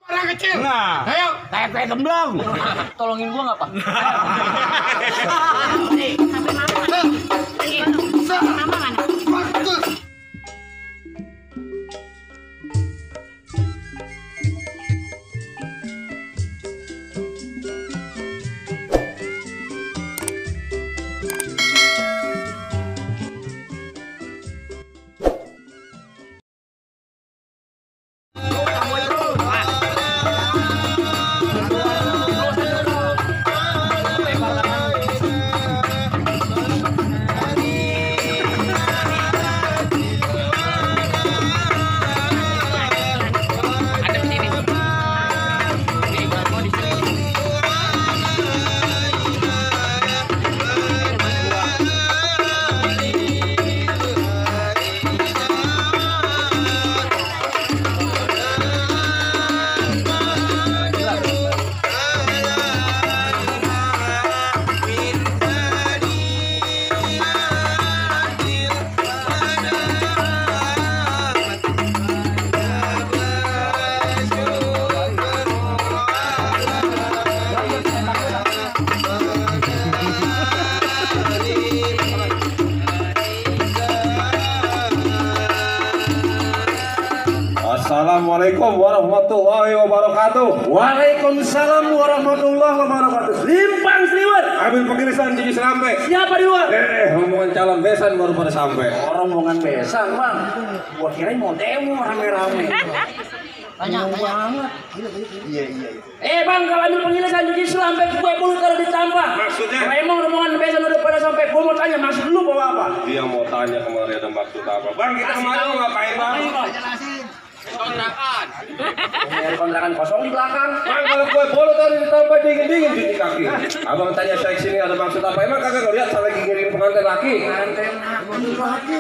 Orang kecil. Nah, Ayo. kayak gemblong. Tolongin gua enggak, Pak? Sampai mama mana? Bagus. Assalamualaikum warahmatullahi wabarakatuh. Waalaikumsalam warahmatullahi wabarakatuh. Limpang sliwet. Ambil pengirisan jadi sampai. Siapa di luar? Rombongan calon besan baru pada sampai. Rombongan besan, Bang. Gua kirain mau demo rame-rame. Banyak banget. Iya. Bang, kalau ambil pengirisan jadi sampai kue bulu taruh di tampah. Maksudnya? Kalau emang rombongan besan udah pada sampai, gua mau tanya maksud lu bawa apa? Dia mau tanya kemarin ada maksud apa? Bang, kita kemarin mau ngapain, Bang? Kontrakan. Kontrakan kosong di belakang. Bang, kalau kue bolu tadi ditambah dingin-dingin cuci kaki. Abang tanya saya sini ada maksud apa? Emang kagak ngeliat saya lagi ngirim pengantin laki? Pengantin laki.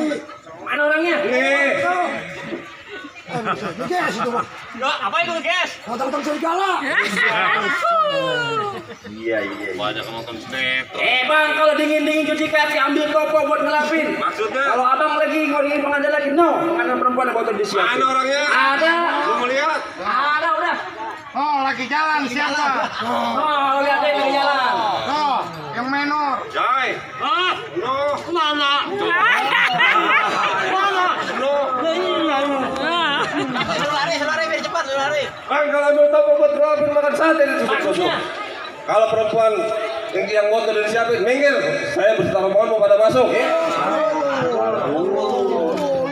Mana orangnya? Nih. Gas itu, Bang. Ya, apa itu, guys? Motor-motor serigala. Iya. Banyak nonton sinetron. Bang, kalau dingin-dingin cuci kaki ambil topo buat ngelapin. Maksudnya? Kalau abang lagi ngoriin pengantin lagi, no. Pengantin perempuan yang botol disiapin. Mana orangnya? Ada. Lu mau lihat? Ada udah. Oh, lagi jalan siapa? Oh, lihat deh lagi jalan. Oh, yang menor. Jai. Hah? No. Mana? Mana? No. Lari biar cepat, lari. Bang, kalau ambil topo buat ngelapin makan sate ditusuk-tusuk. Kalau perempuan yang motor dari siapa? Minggir. Saya beserta rombongan mau pada masuk.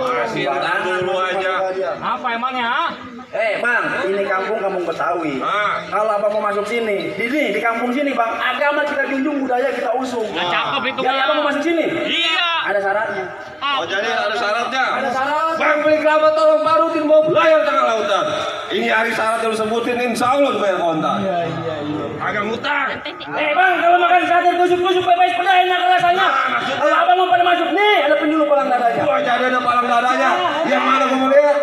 Masih dulu aja. Apa emangnya? Bang, ini kampung Betawi. Kalau abang mau masuk sini, di kampung sini, Bang, agama kita junjung, budaya kita usung. Nggak cakep itu, Jadi Bang. abang mau masuk sini? Iya. Ada syaratnya. Oh, jadi ada syaratnya? Ada syarat. Bang, beli kelapa tolong barutin bawa belayar tengah lautan. Ini hari syarat yang sebutin, insya Allah dibayar kontan. Iya. Agak ngutang. Bang, kalau makan sate tusuk-tusuk bebas peda enak rasanya. Kalau abang mau pada masuk nih, ada penjulu palang dadanya. Wah, jadi ada palang dadanya. Yang mana gua mau lihat?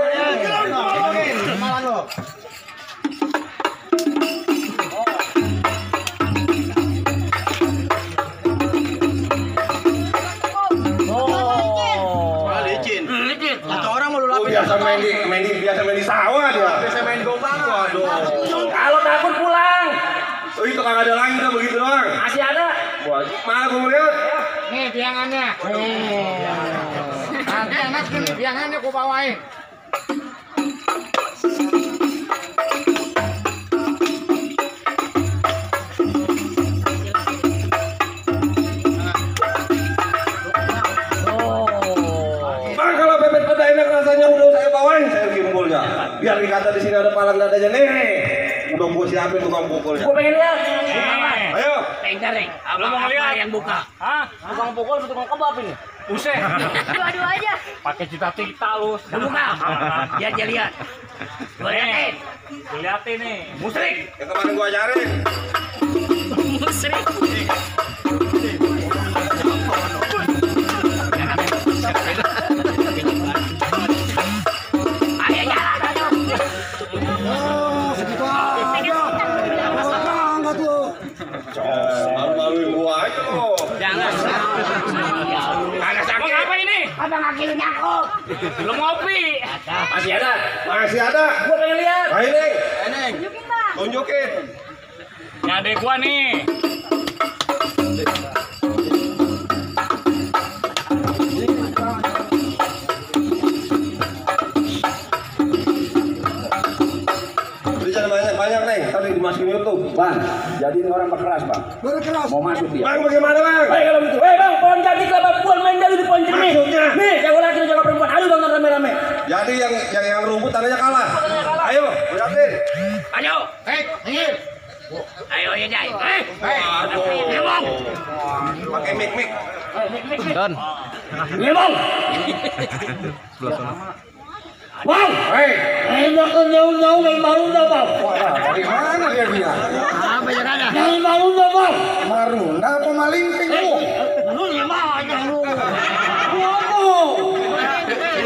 Biasa main di sawah dia. Biasa main di gobang. Waduh. Kalau takut pulang. Oh, itu kagak ada lagi dah begitu doang. Masih ada. Wah, mana gua mau lihat? Nih biangannya. Nanti enak nih biangannya gua bawain. Bang, kalau pepet peda enak rasanya udah saya bawain saya gimbulnya. Biar dikata di sini ada palang dadanya nih. Udah gua siapin tukang pukulnya. Gua pengen lihat. Ayo. Ring. Lu mau lihat yang buka? Hah? Tukang pukul atau tukang kebab ini? Buset. Dua-dua aja. Pakai cita-cita lu. Buka. Biar dia lihat. Gua liatin. Liatin nih. Musrik. Yang kemarin gua ajarin. Musrik. Malu-maluin gua aja lo. Jangan. Agak sakit. Abang apa ini? Abang kaki lu nyangkut. Belum ngopi. Masih ada. Masih ada. Gua pengen lihat. Ayo, Neng. tunjukin. Ini adek gua nih. Beli jangan banyak neng, tadi dimasukin YouTube. Bang, jadiin orang berkeras bang. Mau masuk dia. Bang bagaimana bang? Baik kalau gitu. Bang, pohon jati kelapa puan main dari di pohon cermin. Maksudnya? Nih, jago laki jago perempuan. Aduh bang rame-rame. Jadi yang rumput tandanya kalah. Ayo, lihatin. Ayo. Ini. Ayo ya Jai. Pakai mic. Nih bang. Bang, enak kan jauh-jauh dari Marunda bang. Dari mana dia bilang? Dari Marunda bang. Marunda apa Malingping lu? Lu ya banyak lu. Ngomong.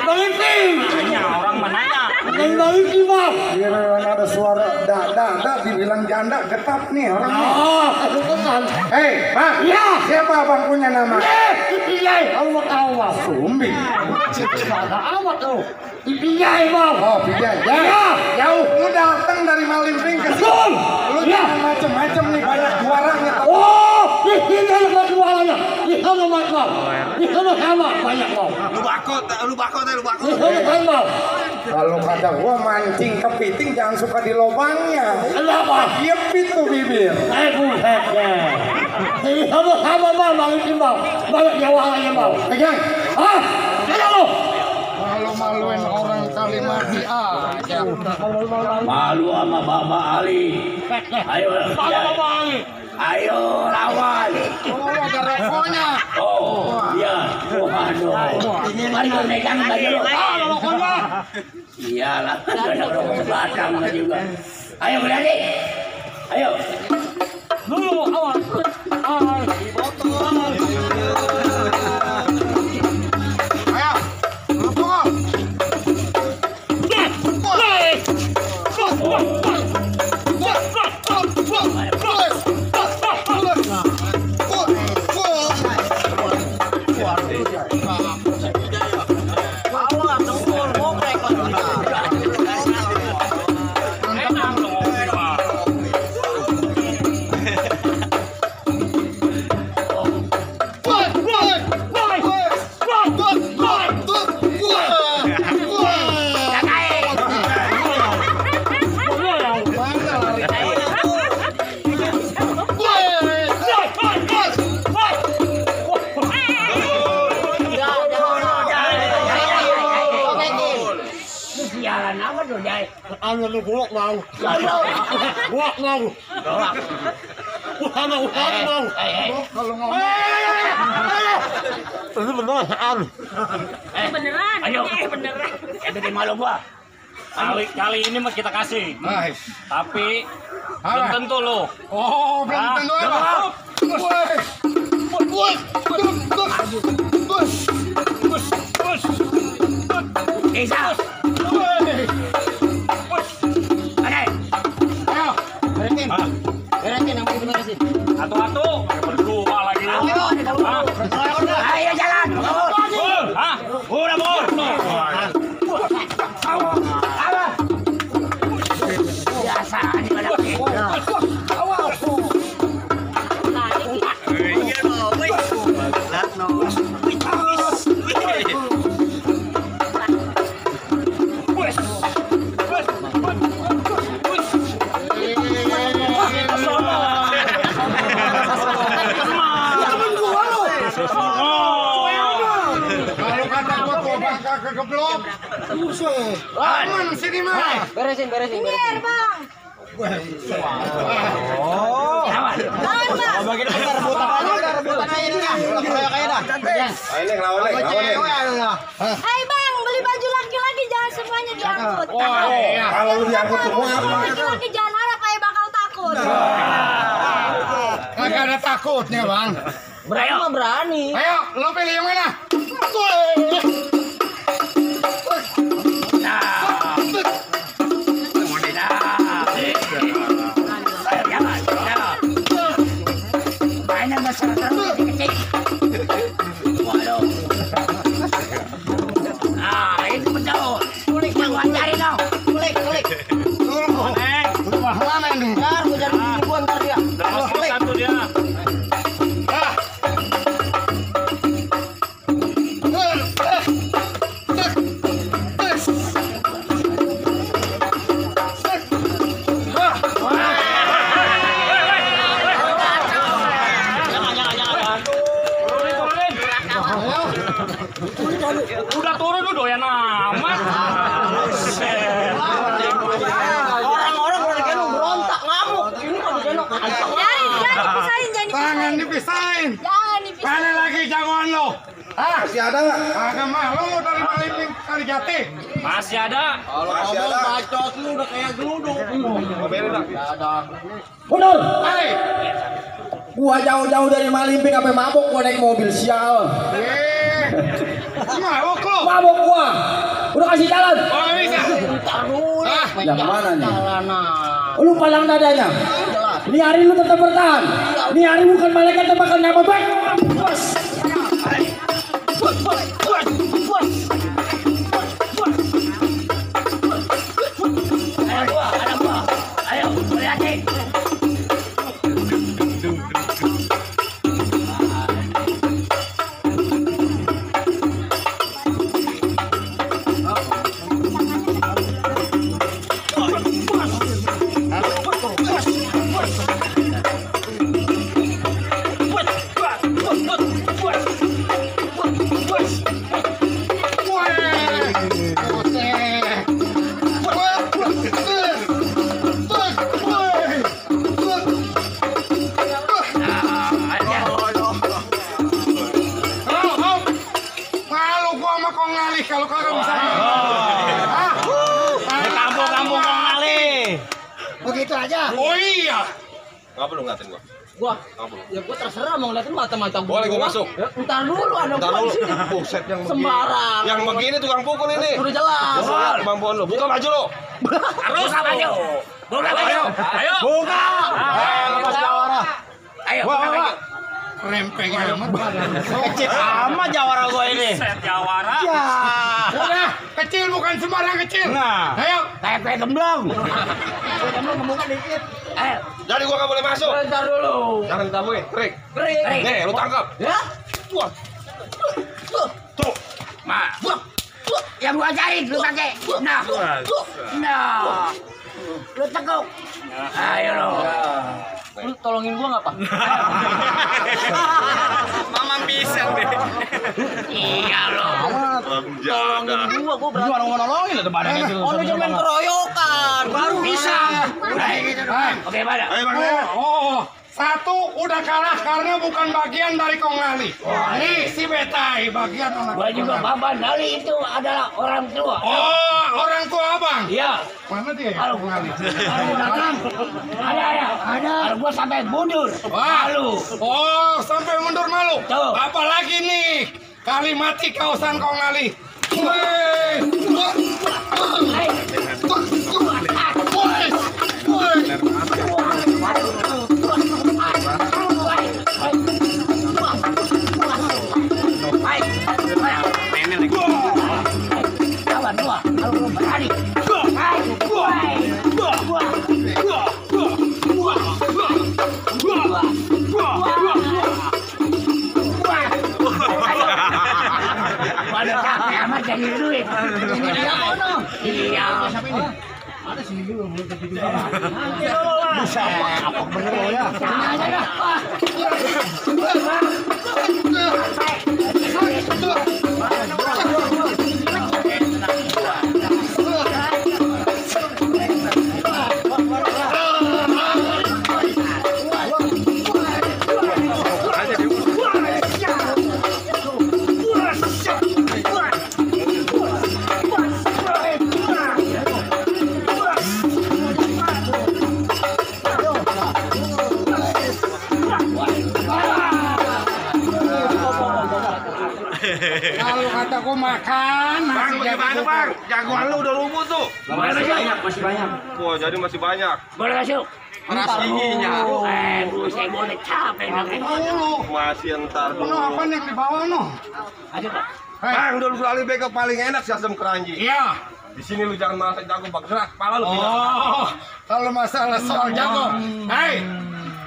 Balikin. Tanya orang mananya. Dari balikin bang. Kira ada suara dak dibilang janda getap nih orangnya. Itu kan. Hei, Bang. Ya. Siapa Bang punya nama? Ipiyai, kamu tahu bang. Sumbi. Ada amat tuh. Ipiyai bang. Oh, Pijay. Ya. Jauh lu datang dari Malingping ke sini. Betul. Lu jangan macem-macem nih banyak juaranya. Oh, ini ada jualannya. Ini sama bang. Ini sama banyak bang. Lu bakot. Ini sama. Kalau kata gua mancing kepiting jangan suka di lubangnya. Kenapa? Yepit tuh bibir. Busetnya. Ini sama bang, balikin bang. Banyak jualannya bang. Pegang. Hah? Ayo lu. Malu-maluin orang Kalimati aja. Malu sama Bapak Ali. Ayo, Bapak Ali. Ayo lawan. Oh, ada rokoknya. Oh, iya. Waduh. Mari kita megang aja lu. Rokoknya. Iyalah, ada rokok belakang juga. Ayo berani. Ayo. Dulu awas. Ayo. Rokok. Ano lu gulak mau? Gulak mau. Mau. Kalau ngomong Ini beneran. Beneran. Ayo. Beneran. Bikin malu gua. Kali ini mah kita kasih. nice. Tapi belum tentu lo. Oh, belum Ah, tentu belum apa? Isa. Ayo, Beretin. Beretin yang mau kasih. Atu-atu. Berdua lagi. Ayo jalan. Hah? Udah, Bor. Biasa ini pada kalau kata gua tuh bangka kegeblok. Aman sini mah. Beresin. Biar bang. Ini lawan nih. Hai bang, beli baju laki-laki jangan semuanya diangkut. Kalau lu diangkut semua apa? Laki-laki jangan harap ayah bakal takut. Kagak ada takutnya, Bang. Berani mah berani. Ayo, lo pilih yang mana? Wah, mana ini? Ntar gua jadi bini gua ntar dia. Udah masuk satu dia. Ah. Udah turun lu doyan amat. Orang-orang udah digendong berontak ngamuk. Ini kok digendong. Jangan dipisahin, Tangan dipisahin. Jangan dipisahin. Mana lagi jagoan lo? Hah? Masih ada nggak? Agak malu dari Maliping kali jati. Masih ada. Masih ada. Bacot lu udah kayak geluduk. Ngomelin dah. Mundur. Hei. Gua jauh-jauh dari Malimping sampai mabok gua naik mobil sial. Mabok lo. Mabok gua. Udah kasih jalan. Oh, nggak bisa. Ntar dulu. Yang mana nih? Jalanan. Lu palang dadanya. Ini hari lu tetap bertahan. Ini hari bukan malaikat yang bakal nyapa baik. Kalau kagak bisa. Kampung-kampung Kong Ali. Begitu aja. Oh iya. Ngapa lu ngatain gua? Gua ya gua terserah mau ngeliatin mata-mata gua. Boleh gua masuk? Ya, ntar dulu ada Ntar gua dulu. di sini. Buset yang begini. Sembarang. Yang begini tukang pukul ini. Udah jelas. Lihat kemampuan lu. Buka baju lu. Harus apa aja? Buka baju. Ayo. Buka. Lepas jawara. Ayo. Wah, buka wah. baju. Rempeng amat badan. Kecil amat jawara gua ini. Set jawara. Ya. Udah, kecil bukan sembarang kecil. Nah. Ayo. Kayak gemblong. Kamu ngomongnya dikit. Ayo. Jadi gua nggak boleh masuk. Ntar dulu. Jangan ditabuin. Trik. Kering. Nih, lu tangkap. Ya. Wah. Tuh. Ma. Yang gua ajarin lu pakai. Nah. Nah. Lu tekuk. Ayo lo. Lu tolongin gua enggak, Pak? Mamang bisa deh. Iya lo. Tolongin gua berani. Gua nolongin lah badannya itu. Oh, lu cuma main keroyokan, baru bisa. Oke, mana? Ayo, Bang. Oh, satu udah kalah karena bukan bagian dari Kong Ali. Nih si Betai bagian anak. Gua juga Baban Ali itu adalah orang tua. Oh, orang tua abang. Iya. Mana dia? Ya? Halo, Kong Ali. Halo, datang. Ada. Kalau gua sampai mundur. Wah. Malu. Oh, sampai mundur malu. Tuh. Apalagi nih kali mati kausan Kong Ali. Woi. Kawan gua, kalau belum berani. Waduh, capek amat jadi duit. Ini dia kono. Iya. Ada sini dulu, belum tentu juga. Bisa apa bener lo ya? Aja dah. Kalau kata gua makan, Bang, bagaimana, Bang? Jagoan lu udah lumpuh tuh. Masih banyak. Wah, jadi masih banyak. Boleh masuk? Ras giginya. Saya boleh capek. dulu. Masih entar No, dulu. apa yang di bawah no? Ayo, Pak. Bang, dulu kali backup paling enak si asam keranji. Iya. Di sini lu jangan merasa jago, bergerak kepala lu. Oh, kalau masalah soal jago, hei,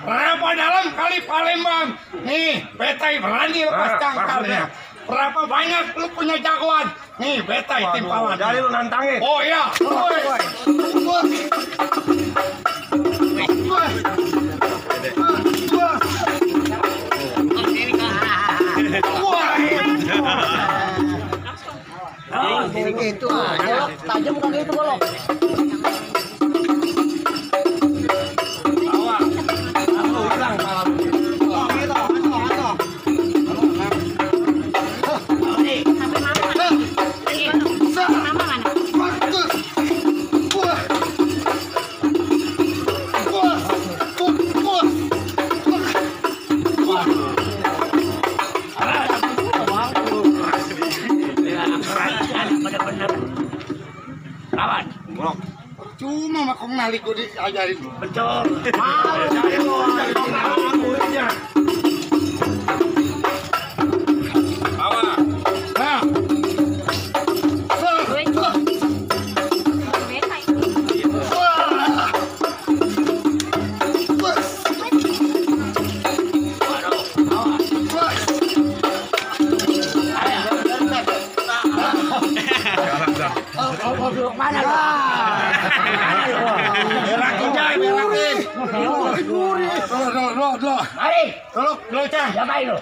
berapa dalam kali Palembang? Nih, betai berani lepas cangkarnya. Berapa banyak lu punya jagoan? Nih, betai timpalan. Jadi lu nantangin. Oh iya. Itu golok tajam kan itu golok. Lawan. Cuma makong nalik gue diajarin. Betul. Nah, Mana lah? berakin jay, berakin. Lo. Mari. Lo cang. Siapa itu?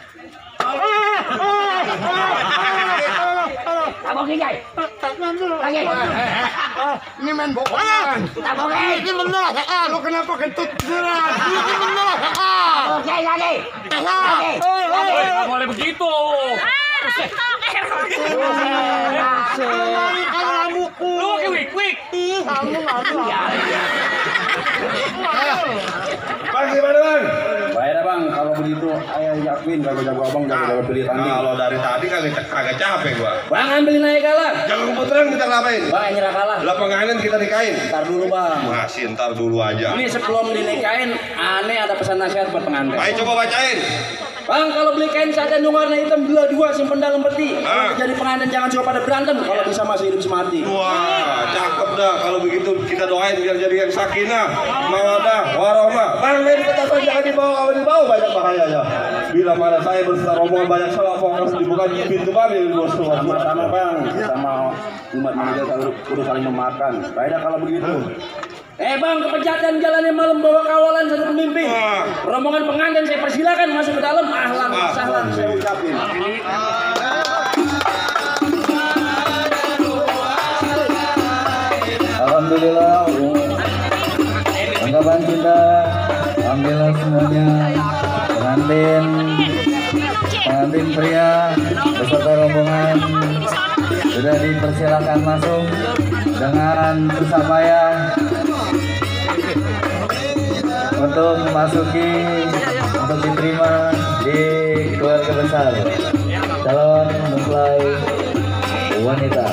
Tabok Kijai. Lagi. Ini main bohongan. Tabok ini benar. Lo kenapa kentut beneran? Tabok Kijai lagi. Lagi. Nggak boleh begitu. Lu wik. Bang, gimana bang? Baik dah bang, kalau begitu ayah yakin kalau jago abang jago pilih tanding. Kalau dari tadi kagak capek gua. Bang ambilin aja kalah. Jangan kebetulan kita ngapain? Bang yang nyerah kalah. Lah penganan kita nikahin. Ntar dulu bang. Masih ntar dulu aja. Ini sebelum dinikahin, aneh ada pesan nasihat buat pengantin. Ayo coba bacain. Bang kalau beli kain satin yang warna hitam dua simpen dalam peti. Kalau jadi pengantin jangan suka pada berantem. Kalau bisa masih hidup semati. Wah, cakep dah. Kalau begitu kita doain biar jadi yang sakinah, mawadah, warohmah. Bang, main petasan jangan dibawa banyak bahayanya. Bila mana saya berserta rombongan banyak selapong harus dibuka pintu kami bos. Sama-sama bang, sama umat manusia kudu saling memakan. Baik dah kalau begitu. Bang, kepejatan jalannya malam bawa kawalan satu pemimpin. Rombongan pengantin saya persilakan masuk ke dalam. Ahlan sahlan saya ucapin. Alhamdulillah, ungkapan cinta, alhamdulillah semuanya pengantin pria beserta rombongan sudah dipersilakan masuk dengan susah payah untuk memasuki untuk diterima di keluarga besar calon mempelai wanita.